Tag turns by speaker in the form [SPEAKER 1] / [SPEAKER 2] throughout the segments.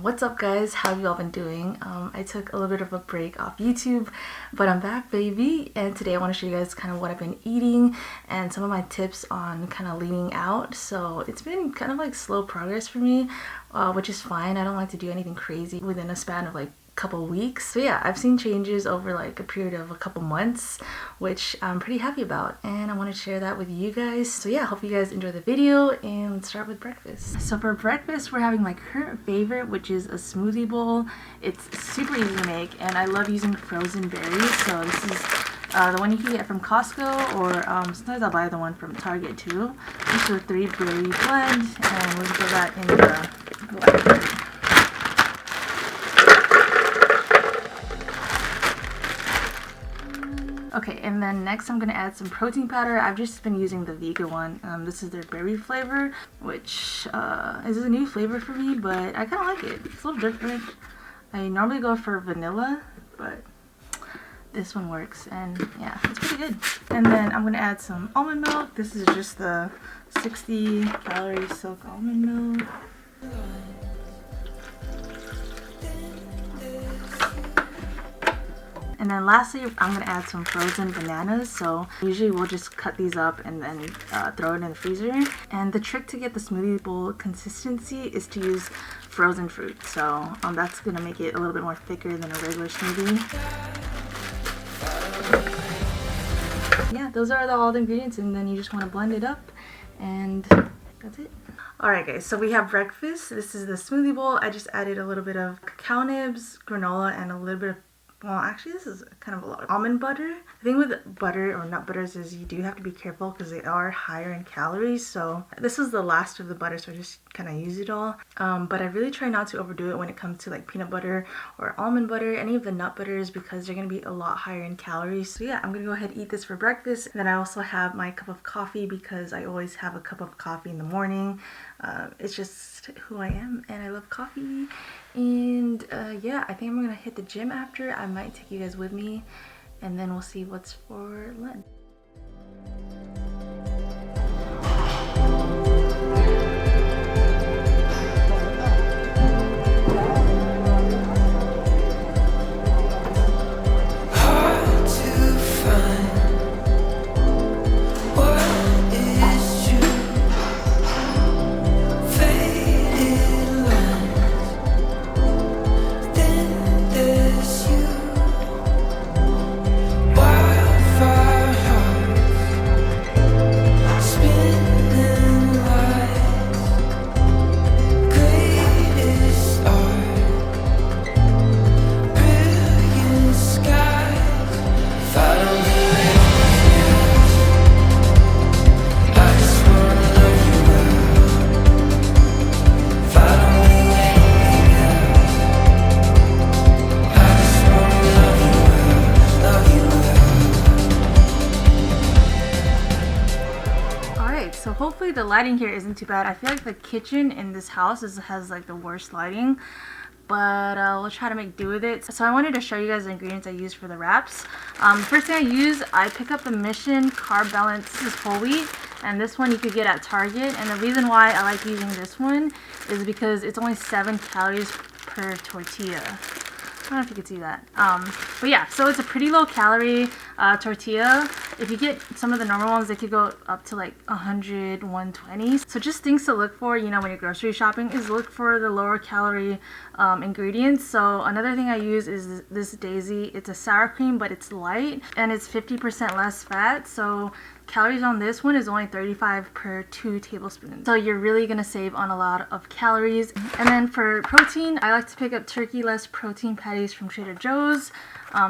[SPEAKER 1] What's up guys, how have you all been doing? I took a little bit of a break off YouTube, but I'm back baby, and today I want to show you guys kind of what I've been eating and some of my tips on kind of leaning out. So it's been kind of like slow progress for me, which is fine. I don't like to do anything crazy within a span of like couple weeks. So yeah, I've seen changes over like a period of a couple months, which I'm pretty happy about, and I want to share that with you guys. So yeah, hope you guys enjoy the video, and let's start with breakfast. So for breakfast, we're having my current favorite, which is a smoothie bowl. It's super easy to make, and I love using frozen berries. So this is the one you can get from Costco, or sometimes I'll buy the one from Target too. This is a 3-berry blend, and we'll throw that in the blender. Okay, and then next I'm going to add some protein powder. I've just been using the vegan one. This is their berry flavor, which is a new flavor for me, but I kind of like it. It's a little different. I normally go for vanilla, but this one works, and yeah, it's pretty good. And then I'm going to add some almond milk. This is just the 60-calorie silk almond milk. And then lastly, I'm going to add some frozen bananas. So usually we'll just cut these up and then throw it in the freezer. And the trick to get the smoothie bowl consistency is to use frozen fruit. So that's going to make it a little bit more thicker than a regular smoothie. Yeah, those are all the ingredients, and then you just want to blend it up, and that's it. Alright guys, so we have breakfast. This is the smoothie bowl. I just added a little bit of cacao nibs, granola, and a little bit of, well, actually this is kind of a lot of almond butter. The thing with butter or nut butters is you do have to be careful because they are higher in calories. So this is the last of the butter, so I just kind of use it all. But I really try not to overdo it when it comes to like peanut butter or almond butter, any of the nut butters, because they're going to be a lot higher in calories. So yeah, I'm going to go ahead and eat this for breakfast. And then I also have my cup of coffee because I always have a cup of coffee in the morning. It's just who I am, and I love coffee. And yeah, I think I'm gonna hit the gym after. I might take you guys with me, and then we'll see what's for lunch. So hopefully the lighting here isn't too bad. I feel like the kitchen in this house has like the worst lighting, but we'll try to make do with it. So I wanted to show you guys the ingredients I use for the wraps. First thing I pick up the Mission Carb Balance. This is whole wheat, and this one you could get at Target. And the reason why I like using this one is because it's only 7 calories per tortilla. I don't know if you can see that. But yeah, so it's a pretty low calorie tortilla. If you get some of the normal ones, they could go up to like 100, 120. So just things to look for, you know, when you're grocery shopping, is look for the lower calorie ingredients. So another thing I use is this Daisy. It's a sour cream, but it's light, and it's 50% less fat. So calories on this one is only 35 per 2 tablespoons. So you're really gonna save on a lot of calories. And then for protein, I like to pick up turkey-less protein patties from Trader Joe's.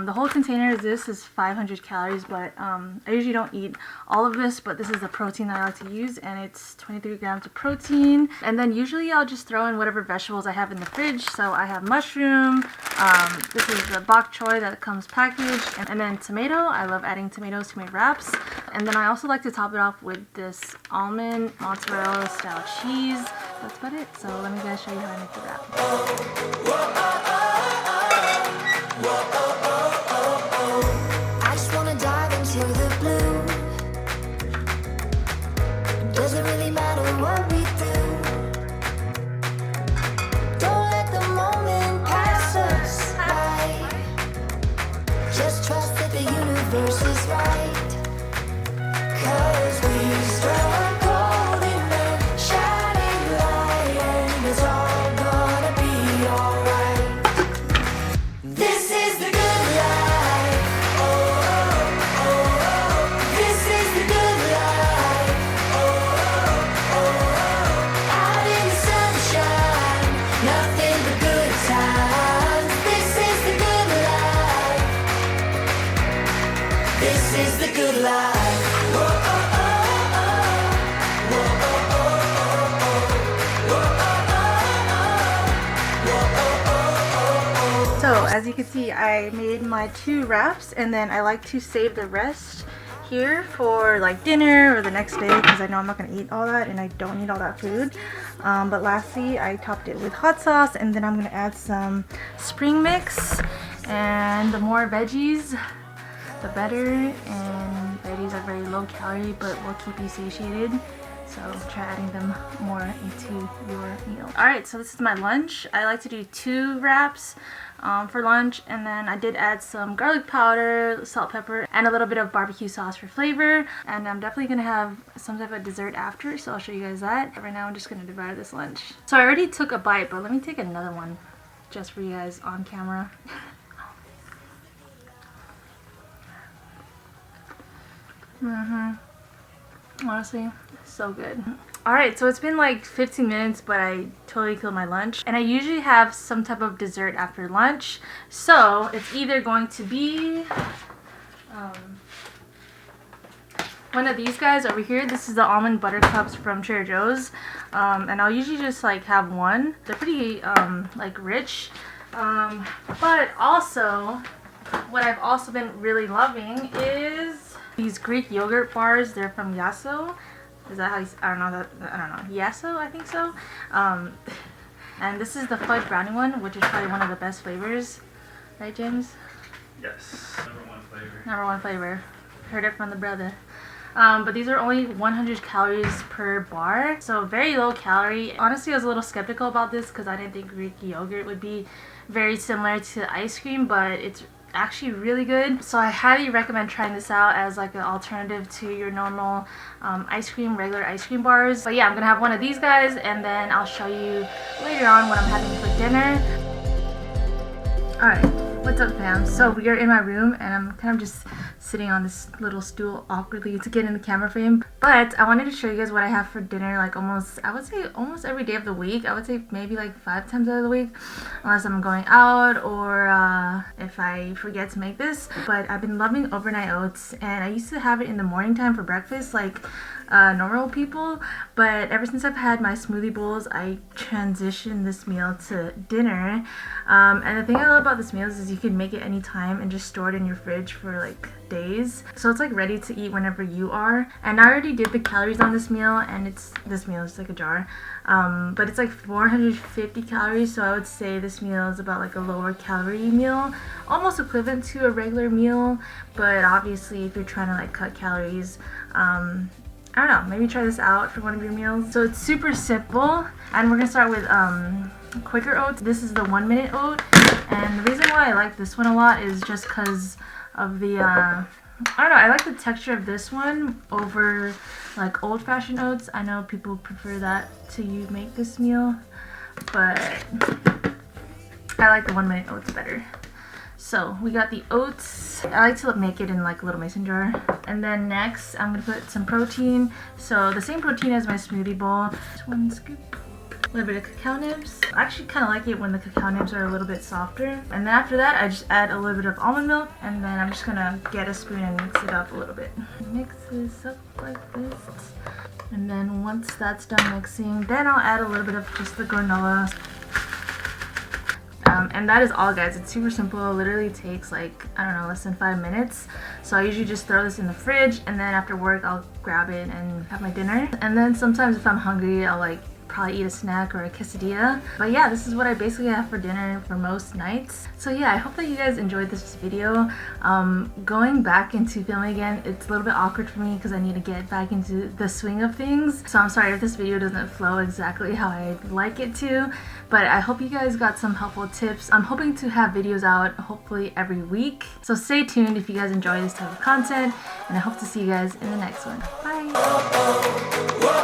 [SPEAKER 1] The whole container of this is 500 calories, but I usually don't eat all of this, but this is the protein that I like to use, and it's 23 grams of protein. And then usually I'll just throw in whatever vegetables I have in the fridge. So I have mushroom, this is the bok choy that comes packaged, and then tomato. I love adding tomatoes to my wraps. And then I also like to top it off with this almond mozzarella style cheese. That's about it. So let me guys show you how I make the wrap.
[SPEAKER 2] I just wanna dive into the blue. Doesn't really matter what we do. Don't let the
[SPEAKER 1] So as you can see, I made my 2 wraps, and then I like to save the rest here for like dinner or the next day because I know I'm not going to eat all that and I don't need all that food. But lastly, I topped it with hot sauce, and then I'm going to add some spring mix, and the more veggies the better, and veggies are very low calorie but will keep you satiated. So try adding them more into your meal. Alright, so this is my lunch. I like to do 2 wraps for lunch, and then I did add some garlic powder, salt, pepper, and a little bit of barbecue sauce for flavor. And I'm definitely going to have some type of dessert after, so I'll show you guys that. But right now I'm just going to devour this lunch. So I already took a bite, but let me take another one just for you guys on camera. Honestly, so good. Alright, so it's been like 15 minutes, but I totally killed my lunch. And I usually have some type of dessert after lunch. So it's either going to be one of these guys over here. This is the almond butter cups from Trader Joe's. And I'll usually just like have one. They're pretty like rich. But also, what I've also been really loving is these Greek yogurt bars. They're from Yasso. Is that how you, I don't know, Yasso, I think so. And this is the fudge brownie one, which is probably one of the best flavors. Right, James?
[SPEAKER 3] Yes. #1 flavor.
[SPEAKER 1] #1 flavor. Heard it from the brother. But these are only 100 calories per bar, so very low calorie. Honestly, I was a little skeptical about this because I didn't think Greek yogurt would be very similar to ice cream, but it's actually really good. So I highly recommend trying this out as like an alternative to your normal regular ice cream bars. But yeah, I'm gonna have one of these guys, and then I'll show you later on what I'm having for dinner. Alright, what's up fam? So we are in my room, and I'm kind of just sitting on this little stool awkwardly to get in the camera frame. But I wanted to show you guys what I have for dinner, like I would say almost every day of the week. I would say maybe like 5 times out of the week, unless I'm going out or if I forget to make this. But I've been loving overnight oats, and I used to have it in the morning time for breakfast like normal people, but ever since I've had my smoothie bowls, I transitioned this meal to dinner. And the thing I love about this meal is you can make it anytime and just store it in your fridge for like days, so it's like ready to eat whenever you are. And I already did the calories on this meal, and this meal is like a jar, but it's like 450 calories, so I would say this meal is about like a lower calorie meal, almost equivalent to a regular meal. But obviously if you're trying to like cut calories, I don't know, maybe try this out for one of your meals. So it's super simple, and we're gonna start with Quaker oats. This is the 1 minute oat, and the reason why I like this one a lot is just because of the I don't know, I like the texture of this one over like old-fashioned oats. I know people prefer that to make this meal, but I like the 1 minute oats better. So we got the oats. I like to make it in like a little mason jar. And then next I'm gonna put some protein. So the same protein as my smoothie bowl. Just 1 scoop. A little bit of cacao nibs. I actually kind of like it when the cacao nibs are a little bit softer. And then after that I just add a little bit of almond milk, and then I'm just gonna get a spoon and mix it up a little bit. Mix this up like this. And then once that's done mixing, then I'll add a little bit of just the granola. And that is all, guys. It's super simple. It literally takes like, I don't know, less than 5 minutes. So I usually just throw this in the fridge, and then after work I'll grab it and have my dinner. And then sometimes if I'm hungry, I'll like probably eat a snack or a quesadilla. But yeah, this is what I basically have for dinner for most nights. So yeah, I hope that you guys enjoyed this video. Going back into filming again, it's a little bit awkward for me because I need to get back into the swing of things. So I'm sorry if this video doesn't flow exactly how I'd like it to, but I hope you guys got some helpful tips. I'm hoping to have videos out hopefully every week. So stay tuned if you guys enjoy this type of content, and I hope to see you guys in the next one. Bye!